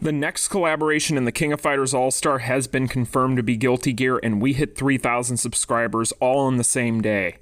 The next collaboration in the King of Fighters All-Star has been confirmed to be Guilty Gear, and we hit 3,000 subscribers all on the same day.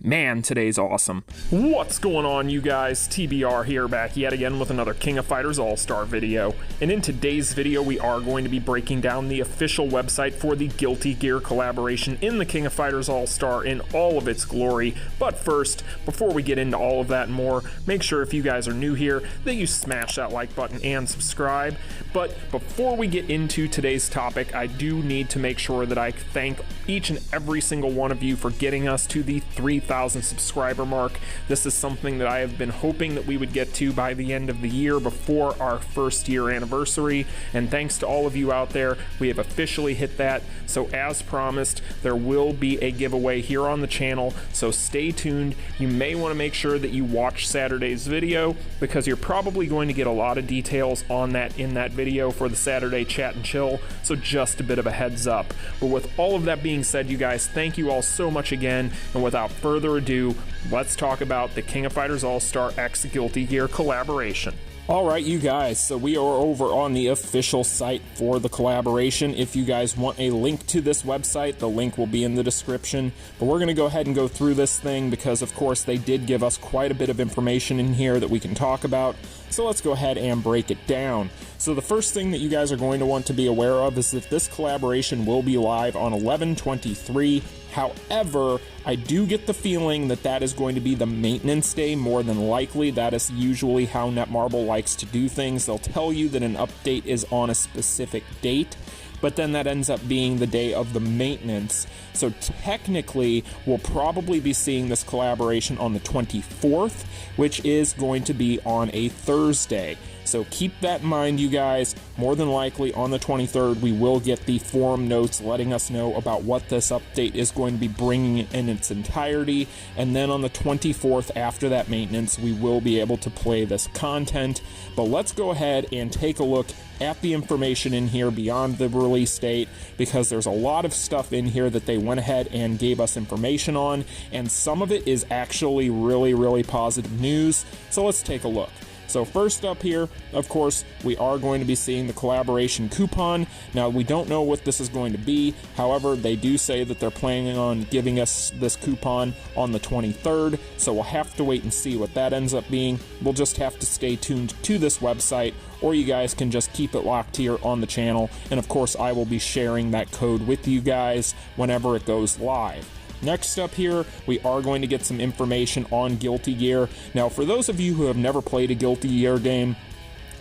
Man, today's awesome. What's going on, you guys? TBR here, back yet again with another King of Fighters All-Star video. And in today's video, we are going to be breaking down the official website for the Guilty Gear collaboration in the King of Fighters All-Star in all of its glory. But first, before we get into all of that and more, make sure if you guys are new here that you smash that like button and subscribe. But before we get into today's topic, I do need to make sure that I thank each and every single one of you for getting us to the 3,000 subscriber mark. This is something that I have been hoping that we would get to by the end of the year before our first year anniversary, and thanks to all of you out there, we have officially hit that. So as promised, there will be a giveaway here on the channel, so stay tuned. You may want to make sure that you watch Saturday's video because you're probably going to get a lot of details on that in that video for the Saturday chat and chill, so just a bit of a heads up. But with all of that being said, you guys, thank you all so much again, and without further ado, let's talk about the King of Fighters All-Star X Guilty Gear collaboration. Alright, you guys, so we are over on the official site for the collaboration. If you guys want a link to this website, the link will be in the description. But we're going to go ahead and go through this thing because, of course, they did give us quite a bit of information in here that we can talk about. So let's go ahead and break it down. So the first thing that you guys are going to want to be aware of is that this collaboration will be live on 11/23. However, I do get the feeling that that is going to be the maintenance day more than likely. That is usually how Netmarble likes to do things. They'll tell you that an update is on a specific date, but then that ends up being the day of the maintenance. So technically, we'll probably be seeing this collaboration on the 24th, which is going to be on a Thursday. So keep that in mind, you guys. More than likely on the 23rd, we will get the forum notes letting us know about what this update is going to be bringing in its entirety. And then on the 24th, after that maintenance, we will be able to play this content. But let's go ahead and take a look at the information in here beyond the release date, because there's a lot of stuff in here that they went ahead and gave us information on, and some of it is actually really positive news. So let's take a look. So first up here, of course, we are going to be seeing the collaboration coupon. Now, we don't know what this is going to be. However, they do say that they're planning on giving us this coupon on the 23rd, so we'll have to wait and see what that ends up being. We'll just have to stay tuned to this website, or you guys can just keep it locked here on the channel, and of course, I will be sharing that code with you guys whenever it goes live. Next up here, we are going to get some information on Guilty Gear. Now, for those of you who have never played a Guilty Gear game,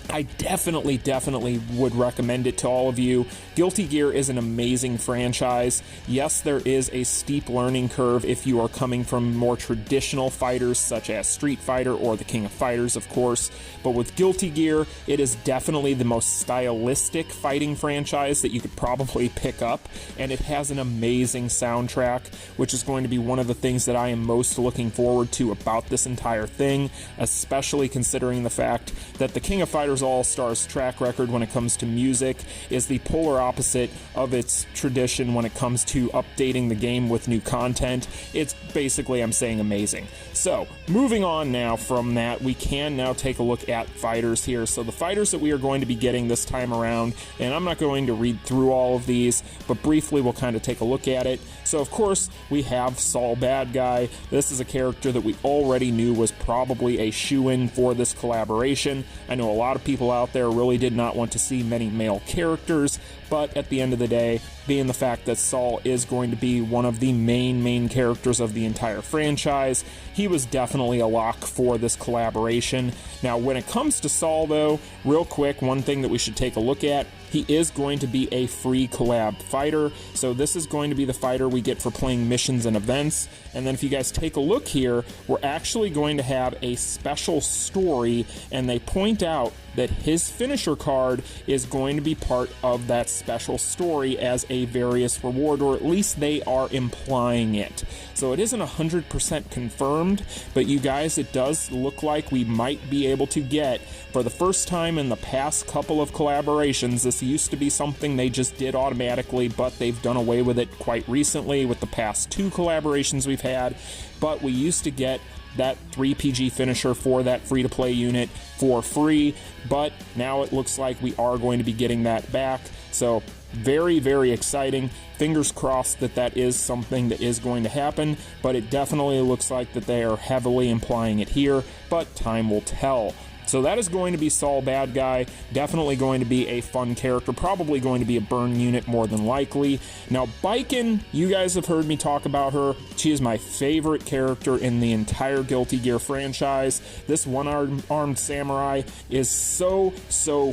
I definitely would recommend it to all of you. Guilty Gear is an amazing franchise. Yes, there is a steep learning curve if you are coming from more traditional fighters such as Street Fighter or the King of Fighters, of course. But with Guilty Gear, it is definitely the most stylistic fighting franchise that you could probably pick up, and it has an amazing soundtrack, which is going to be one of the things that I am most looking forward to about this entire thing, especially considering the fact that the King of Fighters All-Stars track record when it comes to music is the polar opposite of its tradition when it comes to updating the game with new content. It's basically, I'm saying, amazing. So, moving on now from that, we can now take a look at fighters here. So the fighters that we are going to be getting this time around, and I'm not going to read through all of these, but briefly we'll kind of take a look at it. So of course, we have Saul Bad Guy. This is a character that we already knew was probably a shoo-in for this collaboration. I know a lot of people out there really did not want to see many male characters, but at the end of the day, being the fact that Saul is going to be one of the main characters of the entire franchise, he was definitely a lock for this collaboration. Now, when it comes to Saul, though, real quick, one thing that we should take a look at, he is going to be a free collab fighter, so this is going to be the fighter we get for playing missions and events. And then if you guys take a look here, we're actually going to have a special story, and they point out that his finisher card is going to be part of that special story as a various reward, or at least they are implying it. So it isn't 100% confirmed, but you guys, it does look like we might be able to get, for the first time in the past couple of collaborations, this used to be something they just did automatically, but they've done away with it quite recently with the past two collaborations we've had. But we used to get that 3PG finisher for that free-to-play unit for free, but now it looks like we are going to be getting that back. So very, very exciting. Fingers crossed that that is something that is going to happen, but it definitely looks like that they are heavily implying it here, but time will tell. So that is going to be Saul Bad Guy, definitely going to be a fun character, probably going to be a burn unit more than likely. Now Baiken, you guys have heard me talk about her. She is my favorite character in the entire Guilty Gear franchise. This one-armed samurai is so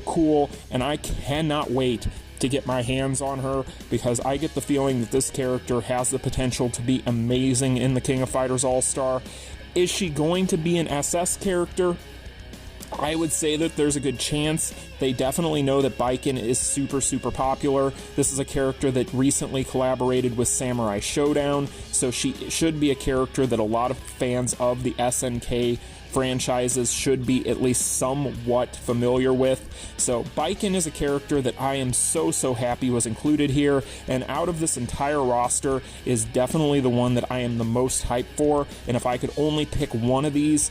cool, and I cannot wait to get my hands on her, because I get the feeling that this character has the potential to be amazing in the King of Fighters All-Star. Is she going to be an SS character? I would say that there's a good chance. They definitely know that Baiken is super popular. This is a character that recently collaborated with Samurai Showdown, so she should be a character that a lot of fans of the SNK franchises should be at least somewhat familiar with. So Baiken is a character that I am so happy was included here, and out of this entire roster is definitely the one that I am the most hyped for. And if I could only pick one of these,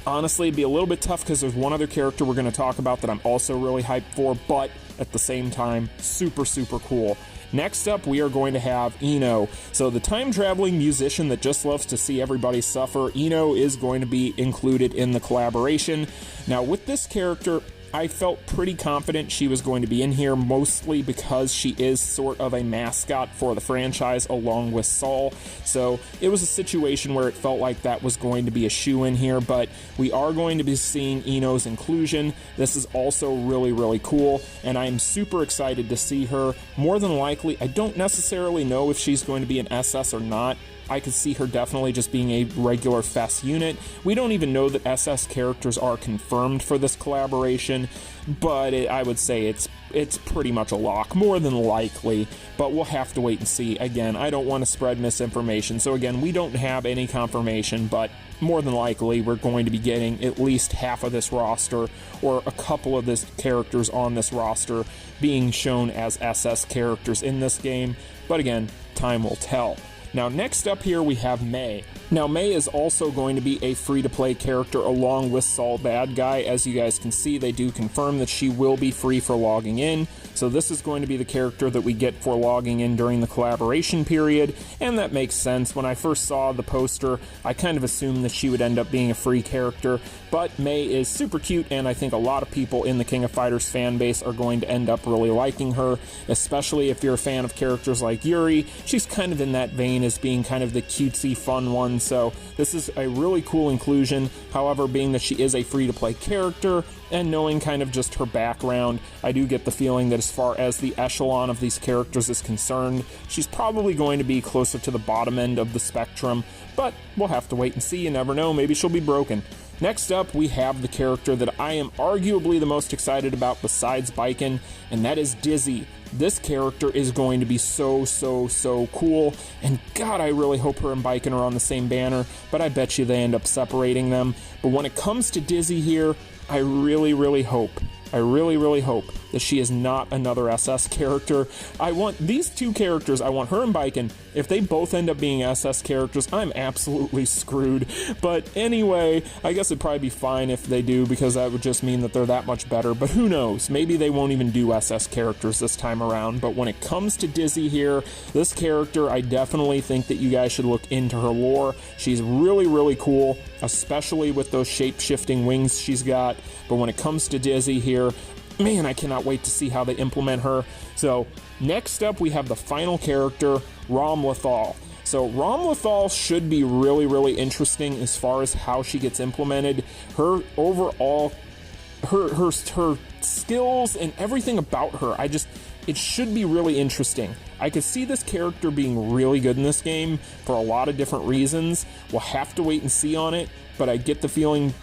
honestly, it'd be a little bit tough, because there's one other character we're going to talk about that I'm also really hyped for, but at the same time, super cool. Next up, we are going to have Ino. So the time-traveling musician that just loves to see everybody suffer, Ino is going to be included in the collaboration. Now, with this character, I felt pretty confident she was going to be in here, mostly because she is sort of a mascot for the franchise along with Saul. So it was a situation where it felt like that was going to be a shoo-in here, but we are going to be seeing Ino's inclusion. This is also really cool, and I'm super excited to see her. More than likely, I don't necessarily know if she's going to be an SS or not. I could see her definitely just being a regular FES unit. We don't even know that SS characters are confirmed for this collaboration, but I would say it's pretty much a lock, more than likely, but we'll have to wait and see. Again, I don't want to spread misinformation, so again, we don't have any confirmation, but more than likely we're going to be getting at least half of this roster, or a couple of this characters on this roster being shown as SS characters in this game, but again, time will tell. Now, next up here, we have Mei. Now, Mei is also going to be a free-to-play character along with Saul Bad Guy. As you guys can see, they do confirm that she will be free for logging in. So this is going to be the character that we get for logging in during the collaboration period, and that makes sense. When I first saw the poster, I kind of assumed that she would end up being a free character, but Mei is super cute, and I think a lot of people in the King of Fighters fan base are going to end up really liking her, especially if you're a fan of characters like Yuri. She's kind of in that vein as being kind of the cutesy fun one, so this is a really cool inclusion. However, being that she is a free-to-play character, and knowing kind of just her background, I do get the feeling that as far as the echelon of these characters is concerned, she's probably going to be closer to the bottom end of the spectrum, but we'll have to wait and see. You never know, maybe she'll be broken. Next up, we have the character that I am arguably the most excited about besides Baiken, and that is Dizzy. This character is going to be so cool, and God, I really hope her and Baiken are on the same banner, but I bet you they end up separating them. But when it comes to Dizzy here, I really hope that she is not another SS character. I want these two characters, I want her and Baiken. If they both end up being SS characters, I'm absolutely screwed. But anyway, I guess it'd probably be fine if they do, because that would just mean that they're that much better. But who knows? Maybe they won't even do SS characters this time around. But when it comes to Dizzy here, this character, I definitely think that you guys should look into her lore. She's really cool, especially with those shape-shifting wings she's got. But when it comes to Dizzy here, man, I cannot wait to see how they implement her. So next up, we have the final character, Rom Lethal. So Rom Lethal should be really interesting as far as how she gets implemented. Her overall, her skills and everything about her, it should be really interesting. I could see this character being really good in this game for a lot of different reasons. We'll have to wait and see on it, but I get the feeling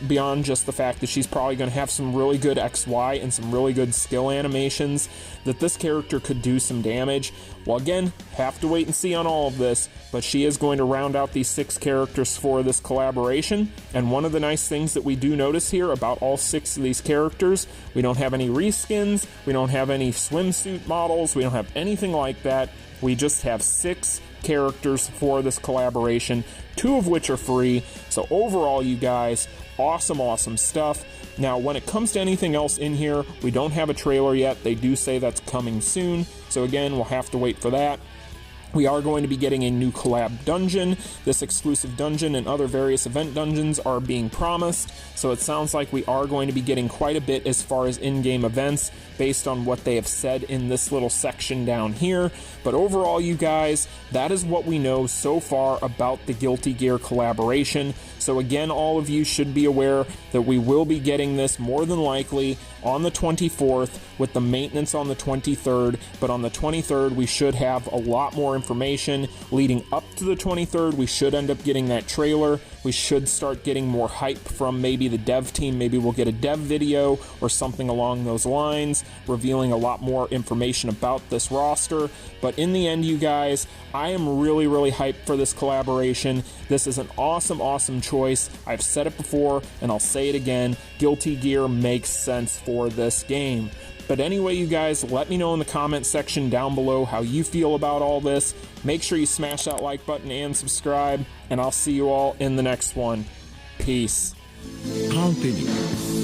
beyond just the fact that she's probably going to have some really good XY and some really good skill animations, that this character could do some damage. Well, again, have to wait and see on all of this, but she is going to round out these 6 characters for this collaboration. And one of the nice things that we do notice here about all 6 of these characters, we don't have any reskins, we don't have any swimsuit models, we don't have anything like that. We just have 6 characters for this collaboration, 2 of which are free. So overall, you guys, awesome stuff. Now, when it comes to anything else in here, we don't have a trailer yet. They do say that's coming soon. So again, we'll have to wait for that. We are going to be getting a new collab dungeon. This exclusive dungeon and other various event dungeons are being promised, so it sounds like we are going to be getting quite a bit as far as in-game events based on what they have said in this little section down here. But overall, you guys, that is what we know so far about the Guilty Gear collaboration. So again, all of you should be aware that we will be getting this more than likely on the 24th with the maintenance on the 23rd, but on the 23rd we should have a lot more information. Leading up to the 23rd, we should end up getting that trailer. We should start getting more hype from maybe the dev team. Maybe we'll get a dev video or something along those lines, revealing a lot more information about this roster. But in the end, you guys, I am really hyped for this collaboration. This is an awesome choice. I've said it before and I'll say it again. Guilty Gear makes sense for this game. But anyway, you guys, let me know in the comment section down below how you feel about all this. Make sure you smash that like button and subscribe, and I'll see you all in the next one. Peace. Continue.